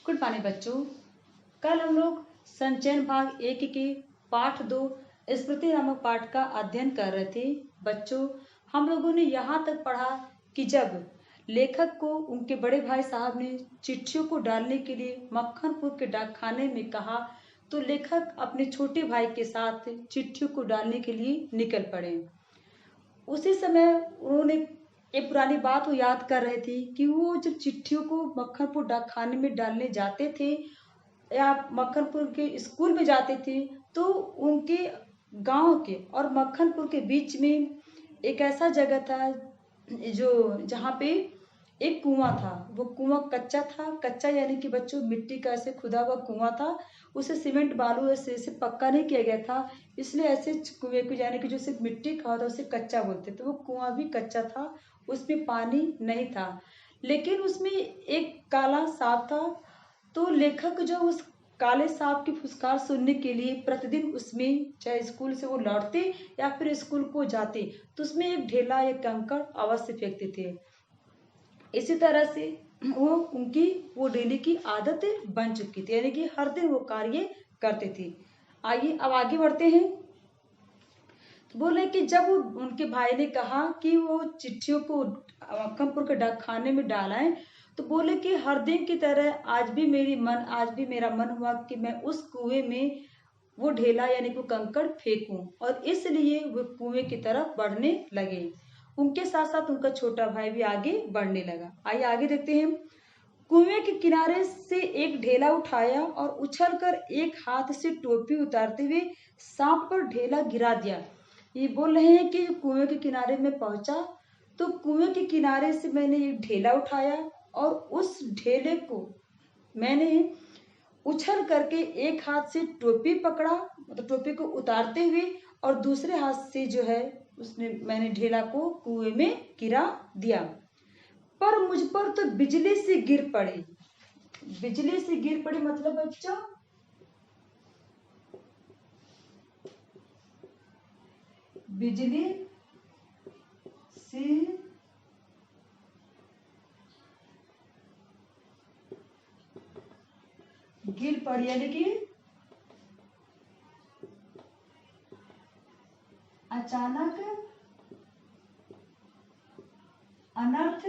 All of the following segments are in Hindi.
गुड मॉर्निंग बच्चों। कल हम लोग संचयन भाग 1 के पाठ 2 स्मृति नामक पाठ का अध्ययन कर रहे थे। बच्चों, हम लोगों ने यहाँ तक पढ़ा कि जब लेखक को उनके बड़े भाई साहब ने चिट्ठियों को डालने के लिए मक्खनपुर के डाकखाने में कहा तो लेखक अपने छोटे भाई के साथ चिट्ठियों को डालने के लिए निकल पड़े। उसी समय उन्होंने एक पुरानी बात वो याद कर रहे थे कि वो जब चिट्ठियों को मक्खनपुर डाकखाने में डालने जाते थे या मक्खनपुर के स्कूल में जाते थे तो उनके गांव के और मक्खनपुर के बीच में एक ऐसा जगह था जो जहाँ पे एक कुआं था। वो कुआं कच्चा था। कच्चा यानी कि बच्चों मिट्टी का ऐसे खुदा हुआ कुआं था। उसे सीमेंट बालू ऐसे पक्का नहीं किया गया था, इसलिए ऐसे कुएं को यानी कि जो सिर्फ मिट्टी का होता उसे कच्चा बोलते। तो वो कुआं भी कच्चा था, उसमें पानी नहीं था, लेकिन उसमें एक काला सांप था। तो लेखक जो उस काले सांप की फुसकार सुनने के लिए प्रतिदिन उसमें चाहे स्कूल से वो लौटते या फिर स्कूल को जाते तो उसमें एक ढेला या कंकड़ अवश्य फेंकते थे। इसी तरह से वो डेली की आदत बन चुकी थी, यानी कि हर दिन वो कार्य करते थे। आइए अब आगे बढ़ते हैं। तो बोले कि जब उनके भाई ने कहा कि वो चिट्ठियों को मक्खनपुर के डाकखाने में डालें तो बोले कि हर दिन की तरह आज भी मेरा मन हुआ कि मैं उस कुएं में वो ढेला यानी कि कंकड़ फेंकूं, और इसलिए वो कुएं की तरफ बढ़ने लगे। उनके साथ साथ उनका छोटा भाई भी आगे बढ़ने लगा। आइए आगे देखते हैं। कुएं के किनारे से एक ढेला उठाया और उछलकर एक हाथ से टोपी उतारते हुए सांप पर ढेला गिरा दिया। ये बोल रहे हैं कि कुएं के किनारे में पहुंचा तो कुएं के किनारे से मैंने एक ढेला उठाया और उस ढेले को मैंने उछल करके एक हाथ से टोपी पकड़ा, मतलब टोपी को उतारते हुए, और दूसरे हाथ से जो है मैंने ढेला को कुएं में गिरा दिया। पर मुझ पर तो बिजली से गिर पड़ी। बिजली से गिर पड़ी मतलब बच्चों बिजली से गिर पड़ी, यानी कि अचानक अनर्थ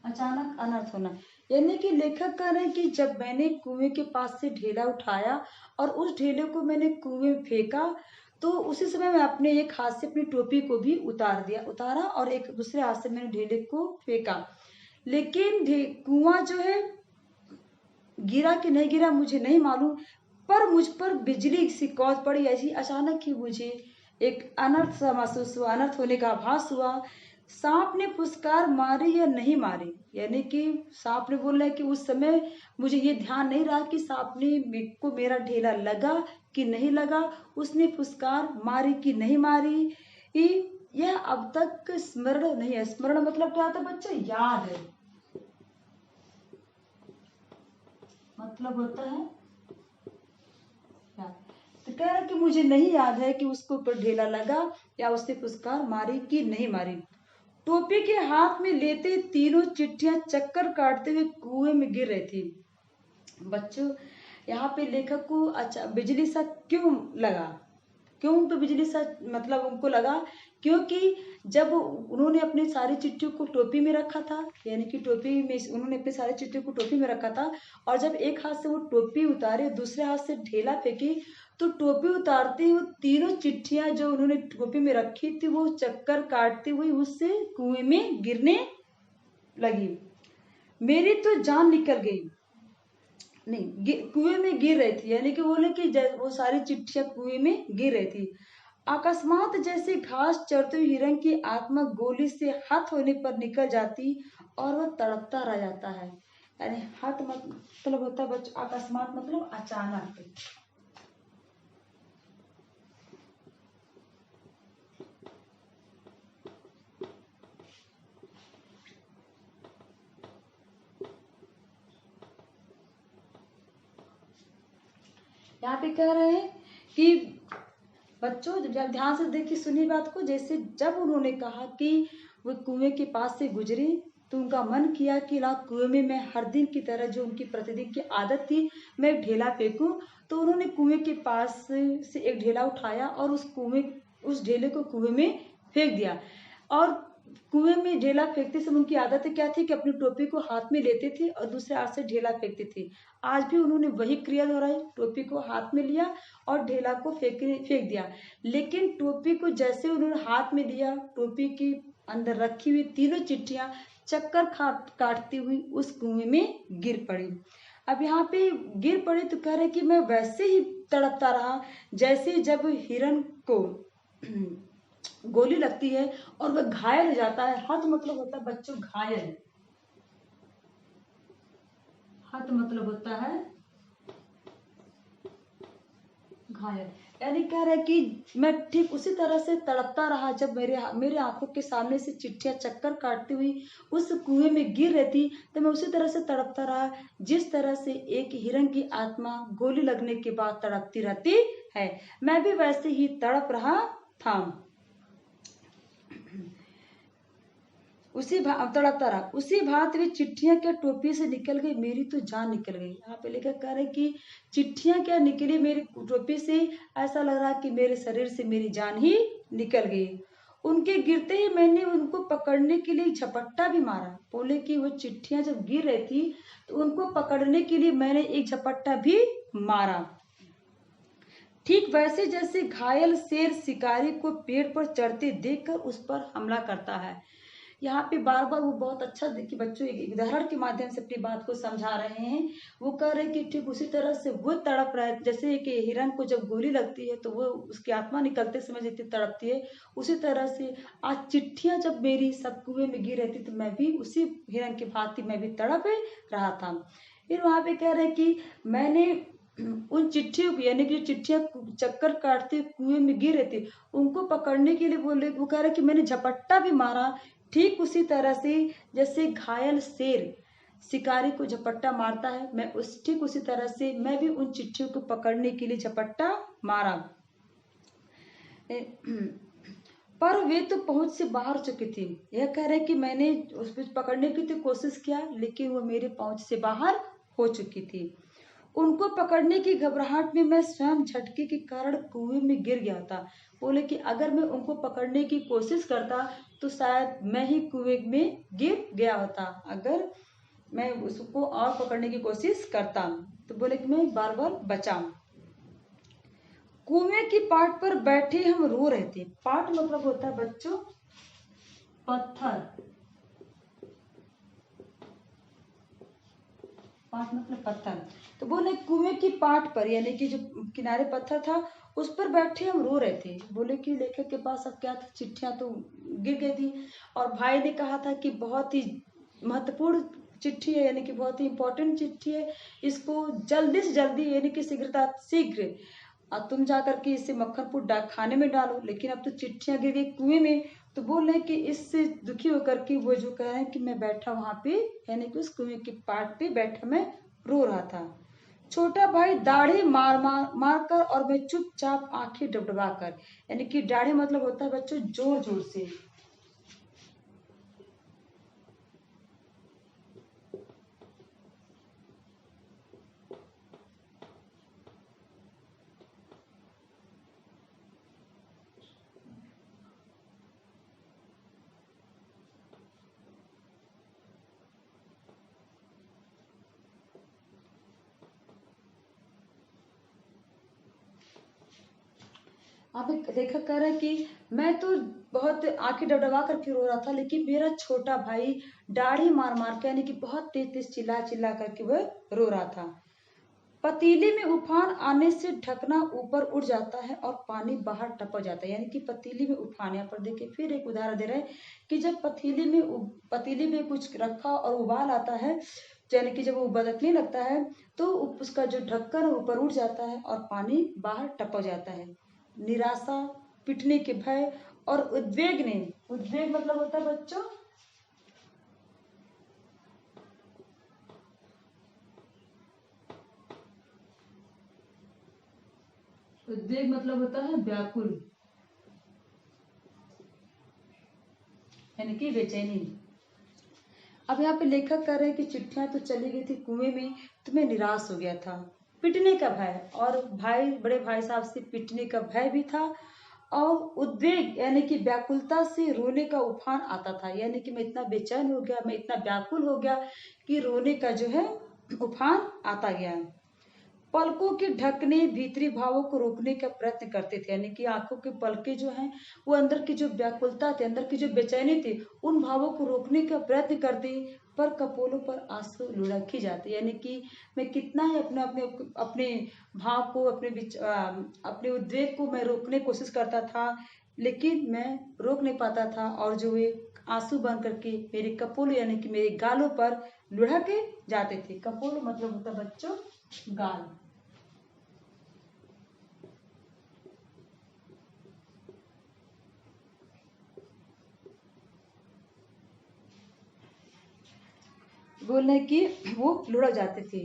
अचानक अनर्थ होना। यानी कि लेखक कह रहे हैं कि जब मैंने कुएं के पास से ढेला उठाया और उस ढेले को मैंने कुएं में फेंका तो उसी समय मैं अपने एक हाथ से अपनी टोपी को भी उतारा और एक दूसरे हाथ से मैंने ढेले को फेंका। लेकिन कुआं जो है गिरा कि नहीं गिरा मुझे नहीं मालूम, पर मुझ पर बिजली सी कौंध पड़ी। ऐसी अचानक ही मुझे एक अनर्थ सा महसूस हुआ, अनर्थ होने का आभास हुआ। सांप ने फुसकार मारी या नहीं मारी, यानी कि सांप ने बोला है कि उस समय मुझे ये ध्यान नहीं रहा कि सांप ने को मेरा ढेला लगा कि नहीं लगा, उसने फुसकार मारी कि नहीं मारी, यह अब तक स्मरण नहीं है। स्मरण मतलब क्या होता है बच्चा? याद है, मतलब होता है याद। तो कह रहा कि मुझे नहीं याद है कि उसको ऊपर ढेला लगा या उसने फुसकार मारी कि नहीं मारी। टोपी के हाथ में लेते तीनों चिट्ठियां चक्कर काटते हुए कुएं में गिर रही थी। बच्चों, यहाँ पे लेखक को अच्छा बिजली सा क्यों लगा? क्यों तो बिजली सा मतलब उनको लगा क्योंकि जब उन्होंने अपनी सारी चिट्ठियों को टोपी में रखा था, यानी कि टोपी में उन्होंने अपनी सारी चिट्ठियों को टोपी में रखा था, और जब एक हाथ से वो टोपी उतारे दूसरे हाथ से ढेला फेंकी तो टोपी उतारते हुए तीनों चिट्ठियां जो उन्होंने टोपी में रखी थी वो चक्कर काटती हुई उससे कुएं में गिरने लगी। मेरी तो जान निकल गई। नहीं, कुएं में गिर रही थी, यानी कि बोले कि वो सारी चिट्ठियां कुएं में गिर रही थी। अकस्मात जैसे घास चरते हुए हिरण की आत्मा गोली से हत होने पर निकल जाती और वह तड़पता रह जाता है। यानी हत मतलब होता है बच्चों अकस्मात मतलब अचानक। यहाँ पे कह रहे हैं कि बच्चों जब ध्यान से देखिए, सुनिए बात को। जैसे जब उन्होंने कहा कि वो कुएं के पास से गुजरे, तो उनका मन किया कि ला कुएं में मैं हर दिन की तरह, जो उनकी प्रतिदिन की आदत थी, मैं एक ढेला फेंकूं। तो उन्होंने कुएं के पास से एक ढेला उठाया और उस ढेले को कुएं में फेंक दिया। और कुएं में ढेला फेंकते समय उनकी आदत क्या थी कि अपनी टोपी को हाथ में लेते थे और दूसरे हाथ से ढेला फेंकते थे। आज भी उन्होंने वही क्रिया दोहराई, टोपी को हाथ में लिया और ढेला को फेंक दिया। लेकिन टोपी को जैसे उन्होंने हाथ में लिया, टोपी की अंदर रखी हुई तीनों चिट्ठियां चक्कर काटती हुई उस कुएं में गिर पड़ी। अब यहाँ पे गिर पड़े तो कह रहे कि मैं वैसे ही तड़पता रहा जैसे जब हिरन को गोली लगती है और वह घायल हो जाता है। हत मतलब होता है बच्चों घायल, हत मतलब होता है घायल। यानी कह रहे कि मैं ठीक उसी तरह से तड़पता रहा जब मेरे आंखों के सामने से चिट्ठियां चक्कर काटती हुई उस कुएं में गिर रहती, तो मैं उसी तरह से तड़पता रहा जिस तरह से एक हिरन की आत्मा गोली लगने के बाद तड़पती रहती है। मैं भी वैसे ही तड़प रहा था। तड़पता रहा। उसी भांति वे चिट्ठियां क्या टोपी से निकल गई, मेरी तो जान निकल गई। यहाँ पे लेकर कह रहे कि चिट्ठियां क्या निकली मेरी टोपी से, ऐसा लग रहा कि मेरे शरीर से मेरी जान ही निकल गई। उनके गिरते ही मैंने उनको पकड़ने के लिए झपट्टा भी मारा। बोले कि वो चिट्ठियां जब गिर रही थी तो उनको पकड़ने के लिए मैंने एक झपट्टा भी मारा। ठीक वैसे जैसे घायल शेर शिकारी को पेड़ पर चढ़ते देखकर उस पर हमला करता है। यहाँ पे बार बार वो बहुत अच्छा देखिए बच्चों, एक उदाहरण के माध्यम से अपनी बात को समझा रहे हैं। वो कह रहे हैं कि ठीक उसी तरह से वो तड़प रहा है, जैसे एक हिरन को जब गोली लगती है तो वो उसकी आत्मा निकलते समय जितनी तड़पती है, उसी तरह से आज चिट्ठियां जब मेरी सब कुएं में गिर रहती तो मैं भी उसी हिरन की भांति मैं भी तड़प रहा था। फिर वहां पे कह रहे हैं कि मैंने उन चिट्ठियों को, यानी कि चिट्ठियां चक्कर काटते कुएं में गिर रही थी, उनको पकड़ने के लिए बोले, वो कह रहे कि मैंने झपट्टा भी मारा ठीक उसी तरह से जैसे घायल शेर शिकारी को झपट्टा मारता है, मैं ठीक उसी तरह से मैं भी उन चिट्ठियों को पकड़ने के लिए झपट्टा मारा। पर वे तो पहुंच से बाहर चुकी थी। यह कह रहे कि मैंने उसको पकड़ने की तो कोशिश किया, लेकिन वो मेरे पहुंच से बाहर हो चुकी थी। उनको पकड़ने की घबराहट में मैं स्वयं झटके के कारण कुएं में गिर गया था। बोले कि अगर मैं उनको पकड़ने की कोशिश करता तो शायद मैं ही कुएं में गिर गया होता, अगर मैं उसको और पकड़ने की कोशिश करता। तो बोले कि मैं बार बार बचा। कुएं की पाट पर बैठे हम रो रहे थे। पाट मतलब होता है बच्चों पत्थर, पाट मतलब पत्थर। तो बोले कुएं की पाट पर, यानी कि जो किनारे पत्थर था उस पर बैठे हम रो रहे थे। बोले कि लेखक के पास अब क्या था, चिट्ठियां तो गिर गई थी और भाई ने कहा था कि बहुत ही महत्वपूर्ण चिट्ठी है, यानी कि बहुत ही इंपॉर्टेंट चिट्ठी है, इसको जल्दी से जल्दी यानी कि शीघ्र अब तुम जाकर के इसे मक्खनपुर डाक खाने में डालो। लेकिन अब तो चिट्ठियां गिर गई कुएं में। तो बोल रहे कि इससे दुखी होकर के वो जो कह रहे हैं कि मैं बैठा वहां पे, यानी कि उस कुएं के पाट पे बैठा मैं रो रहा था। छोटा भाई दाढ़ी मार कर और मैं चुपचाप आंखें डबडबा कर, यानी कि दाढ़ी मतलब होता है बच्चों जोर जोर से। आप एक लेखक कह रहे हैं कि मैं तो बहुत आंखें डबडबा करके रो रहा था, लेकिन मेरा छोटा भाई दाढ़ी मार मार के, यानी कि बहुत तेज तेज चिल्ला चिल्ला करके वह रो रहा था। पतीली में उफान आने से ढकना ऊपर उठ जाता है और पानी बाहर टपक जाता है। यानी कि पतीली में उफान, यहाँ पर देखिए फिर एक उदाहरण दे रहे हैं कि जब पतीली में कुछ रखा और उबाल आता है, यानी कि जब वो उबलने लगता है तो उसका जो ढक्कन है ऊपर उठ जाता है और पानी बाहर टपक जाता है। निराशा, पिटने के भय और उद्वेग मतलब होता है बच्चों उद्वेग मतलब होता है व्याकुल, यानी कि बेचैनी। अब यहाँ पे लेखक कह रहे हैं कि चिट्ठियां तो चली गई थी कुएं में, तो मैं निराश हो गया था। पिटने का भय, और भाई बड़े भाई साहब से पिटने का भय भी था, और उद्वेग यानी कि व्याकुलता से रोने का उफान आता था, यानी कि मैं इतना बेचैन हो गया, मैं इतना व्याकुल हो गया कि रोने का जो है उफान आता गया। पलकों के ढकने भीतरी भावों को रोकने का प्रयत्न करते थे, यानी कि आंखों के पलके जो हैं वो अंदर की जो व्याकुलता थी, अंदर की जो बेचैनी थी, उन भावों को रोकने का प्रयत्न करती, पर कपोलों पर आंसू लुढ़क ही जाते, यानी कि मैं कितना ही अपने अपने अपने भाव को, अपने उद्वेग को मैं रोकने की कोशिश करता था, लेकिन मैं रोक नहीं पाता था, और जो वे आंसू बन करके मेरे कपोल यानी कि मेरे गालों पर लुढ़के जाते थे। कपोल मतलब होता बच्चों गाल। बोले कि वो लुढ़क जाते थे,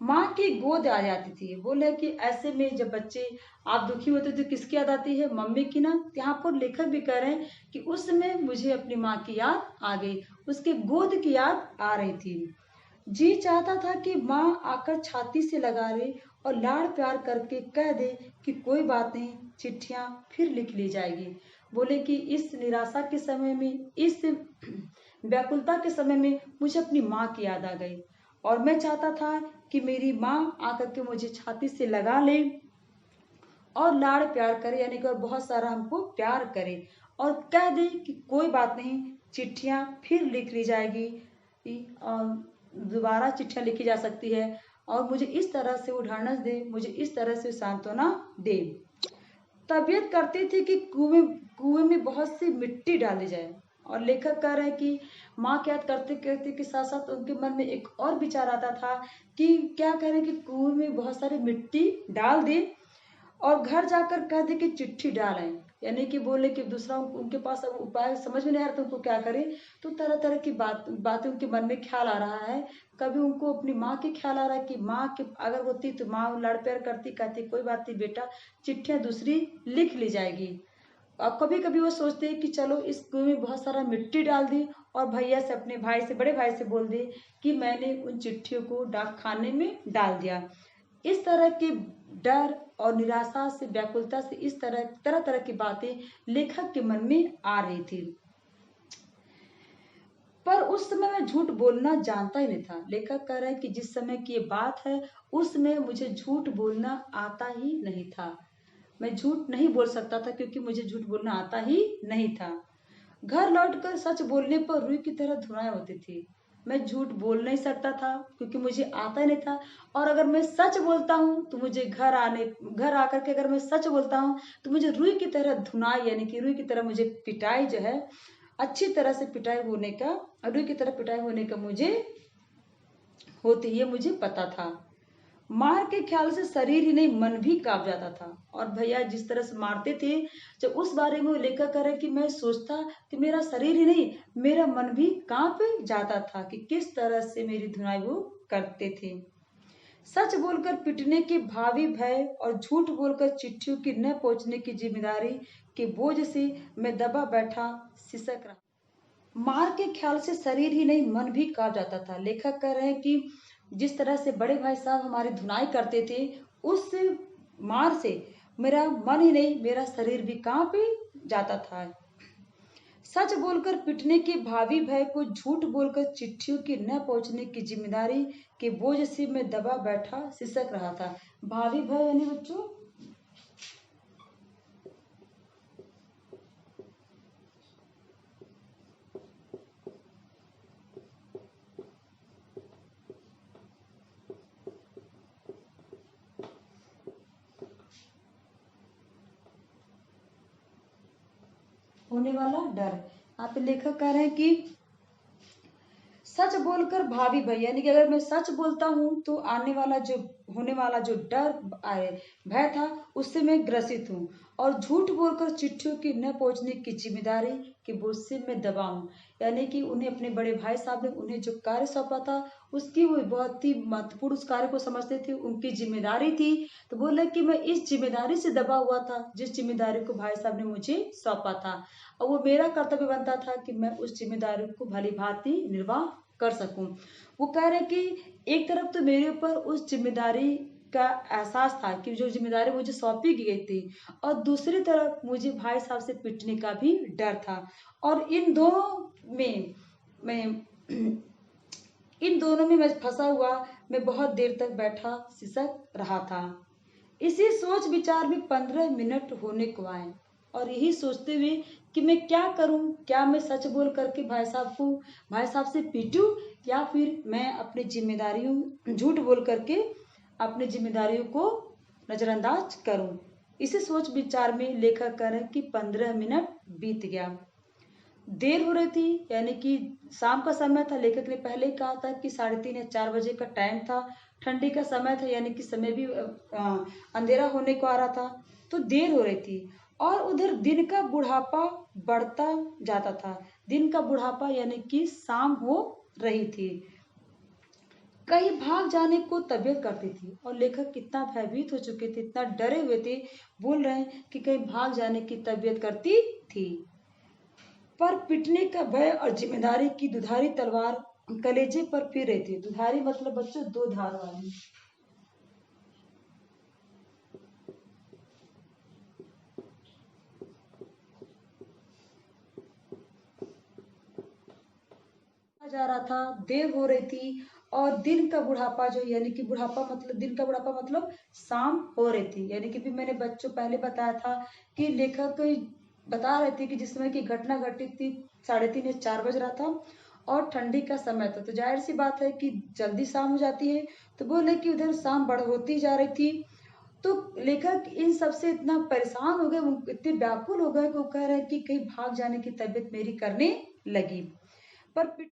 माँ की गोद आ जाती थी। बोले कि ऐसे में जब बच्चे आप दुखी होते तो किसकी याद आती है? मम्मी की ना। यहाँ पर लेखक भी कह रहे हैं कि उस समय मुझे अपनी माँ की याद आ गई, उसके गोद की याद आ रही थी। जी चाहता था कि माँ आकर छाती से लगा ले और लाड़ प्यार करके कह दे कि कोई बात नहीं, चिट्ठियां फिर लिख ली जाएगी। बोले कि इस निराशा के समय में, इस व्याकुलता के समय में मुझे अपनी माँ की याद आ गई, और मैं चाहता था कि मेरी माँ आकर के मुझे छाती से लगा ले और लाड़ प्यार करे, यानी कि और बहुत सारा हमको प्यार करे, और कह दे कि कोई बात नहीं, चिट्ठियां फिर लिख ली जाएगी, दोबारा चिट्ठियां लिखी जा सकती है, और मुझे इस तरह से वो ढाढ़स दे, मुझे इस तरह से सांत्वना दे। तबीयत करती थी कि कुएं में बहुत सी मिट्टी डाली जाए, और लेखक कह रहे हैं कि माँ क्या करते करते के साथ साथ उनके मन में एक और विचार आता था कि क्या करें कि कुएं में बहुत सारी मिट्टी डाल दे और घर जाकर कह दे कि चिट्ठी डालें, यानी कि बोले कि दूसरा उनके पास अब उपाय समझ में नहीं आ रहा तो उनको क्या करें। तो तरह तरह की बातें उनके मन में ख्याल आ रहा है। कभी उनको अपनी माँ के ख्याल आ रहा है कि माँ के अगर होती तो माँ लाड़ प्यार करती, कहती कोई बात नहीं बेटा, चिट्ठियां दूसरी लिख ली जाएगी। और कभी कभी वो सोचते हैं कि चलो इस कुएं में बहुत सारा मिट्टी डाल दी और भैया से, अपने भाई से, बड़े भाई से बोल दे कि मैंने उन चिट्ठियों को डाक खाने में डाल दिया। इस तरह के डर और निराशा से, व्याकुलता से, इस तरह तरह तरह की बातें लेखक के मन में आ रही थी। पर उस समय मैं झूठ बोलना जानता ही नहीं था। लेखक कह रहे हैं कि जिस समय की ये बात है, उस समय मुझे झूठ बोलना आता ही नहीं था। मैं झूठ नहीं बोल सकता था क्योंकि मुझे झूठ बोलना आता ही नहीं था। घर लौटकर सच बोलने पर रुई की तरह धुनाई होती थी। मैं झूठ बोल नहीं सकता था क्योंकि मुझे आता ही नहीं था, और अगर मैं सच बोलता हूँ तो मुझे घर आकर के अगर मैं सच बोलता हूँ तो मुझे रुई की तरह धुनाई, यानी कि रुई की तरह मुझे पिटाई जो है, अच्छी तरह से पिटाई होने का, रुई की तरह पिटाई होने का मुझे होती, ये मुझे पता था। मार के ख्याल से शरीर ही नहीं मन भी कांप जाता था। और भैया जिस तरह से मारते थे, जब उस बारे में वो लेखक कह रहे कि मैं सोचता कि मेरा शरीर ही नहीं, मेरा मन भी कांप जाता था कि किस तरह से मेरी धुनाई वो करते थे। सच बोलकर पिटने के भावी भय और झूठ बोलकर चिट्ठियों की न पहुंचने की जिम्मेदारी के बोझ से मैं दबा बैठा सिसक रहा। मार के ख्याल से शरीर ही नहीं मन भी कांप जाता था। लेखक कह रहे हैं कि जिस तरह से बड़े भाई साहब हमारी धुनाई करते थे, उस मार से मेरा मन ही नहीं, मेरा शरीर भी कांप जाता था। सच बोलकर पिटने के भावी भय को झूठ बोलकर चिट्ठियों की न पहुंचने की जिम्मेदारी के बोझ से मैं दबा बैठा सिसक रहा था। भावी भय यानी बच्चों होने वाला डर। यहाँ पे लेखक कह रहे हैं कि सच बोलकर भावी भय, यानी कि अगर मैं सच बोलता हूँ तो आने वाला जो होने वाला जो डर भय था उससे मैं ग्रसित हूँ और झूठ बोलकर चिट्ठियों की न पहुंचने की जिम्मेदारी के बोझ से मैं दबा हूँ। यानी कि उन्हें अपने बड़े भाई साहब ने उन्हें जो कार्य सौंपा था उसकी वो बहुत ही महत्वपूर्ण उस कार्य को समझते थे, उनकी जिम्मेदारी थी। तो बोले कि मैं इस जिम्मेदारी से दबा हुआ था जिस जिम्मेदारी को भाई साहब ने मुझे सौंपा था, और वो मेरा कर्तव्य बनता था कि मैं उस जिम्मेदारी को भली भांति निर्वाह कर सकूं। वो कह रहे कि एक तरफ तो मेरे ऊपर उस जिम्मेदारी का एहसास था कि जो जिम्मेदारी मुझे सौंपी गई थी, और दूसरी तरफ मुझे भाई साहब से पिटने का भी डर था। और मैं इन दोनों में मैं फंसा हुआ मैं बहुत देर तक बैठा सिसक रहा था। इसी सोच विचार में 15 मिनट होने को आए, और यही सोचते हुए कि मैं क्या करूं, क्या मैं सच बोल करके भाई साहब से पीटूं, या फिर मैं अपनी जिम्मेदारियों झूठ बोल करके अपनी जिम्मेदारियों को नजरअंदाज करूं। इसी सोच विचार में लेखक कह रहे कि 15 मिनट बीत गया, देर हो रही थी, यानी कि शाम का समय था। लेखक ने पहले ही कहा था कि 3:30 या 4 बजे का टाइम था, ठंडी का समय था, यानी कि समय भी अंधेरा होने को आ रहा था, तो देर हो रही थी। और उधर दिन का बुढ़ापा बढ़ता जाता था, दिन का बुढ़ापा यानी कि शाम हो रही थी, कहीं भाग जाने को तबीयत करती थी। और लेखक कितना भयभीत हो चुके थे, इतना डरे हुए थे, बोल रहे हैं कि कहीं भाग जाने की तबीयत करती थी, पर पिटने का भय और जिम्मेदारी की दुधारी तलवार कलेजे पर फिर रही थी। दुधारी मतलब बच्चों दो धार वाली। जा रहा था, देर हो रही थी, और दिन का बुढ़ापा जो यानी कि बुढ़ापा मतलब दिन का बुढ़ापा मतलब शाम हो रही थी। यानी कि भी मैंने बच्चों पहले बताया था कि लेखक बता रहे थे कि जिस समय की घटना घटी थी 3:30 या 4 बज रहा था, और ठंडी का समय था, तो जाहिर सी बात है कि जल्दी शाम हो जाती है। तो बोले कि उधर शाम बढ़ होती जा रही थी। तो लेखक इन सब से इतना परेशान हो गए, वो इतने व्याकुल हो गए कि वो कह रहे हैं कि कहीं भाग जाने की तबीयत मेरी करने लगी। पर